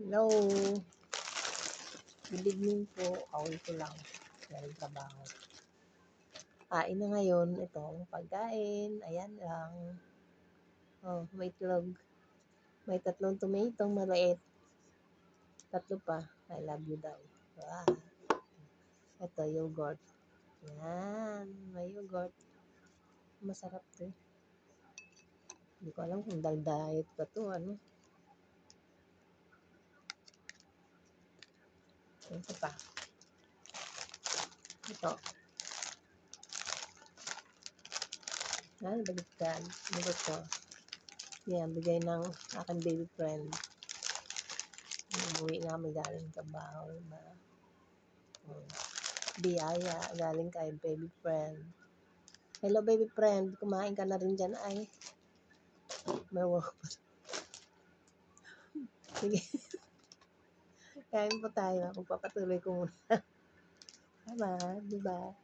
Hello. Good evening po. Away ko lang. Galing trabaho. Kain na ngayon. Itong pagkain. Ayan lang. Oh, may itlog. May 3 tomato maliit. 3 pa. I love you daw. Wow. Ito, yogurt. Yan. May yogurt. Masarap to. Hindi ko alam kung diet pa to. Ano? Ito pa. Ito. Yan, baligtad. Ano ba ito? Yan, bigay ng aking baby friend. Umuwi nga may galing trabaho. Biyaya, galing kay baby friend. Hello baby friend, kumain ka na rin dyan ay. May work pa. Sige. Kain po tayo. Magpapatuloy ko muna. Tama, diba?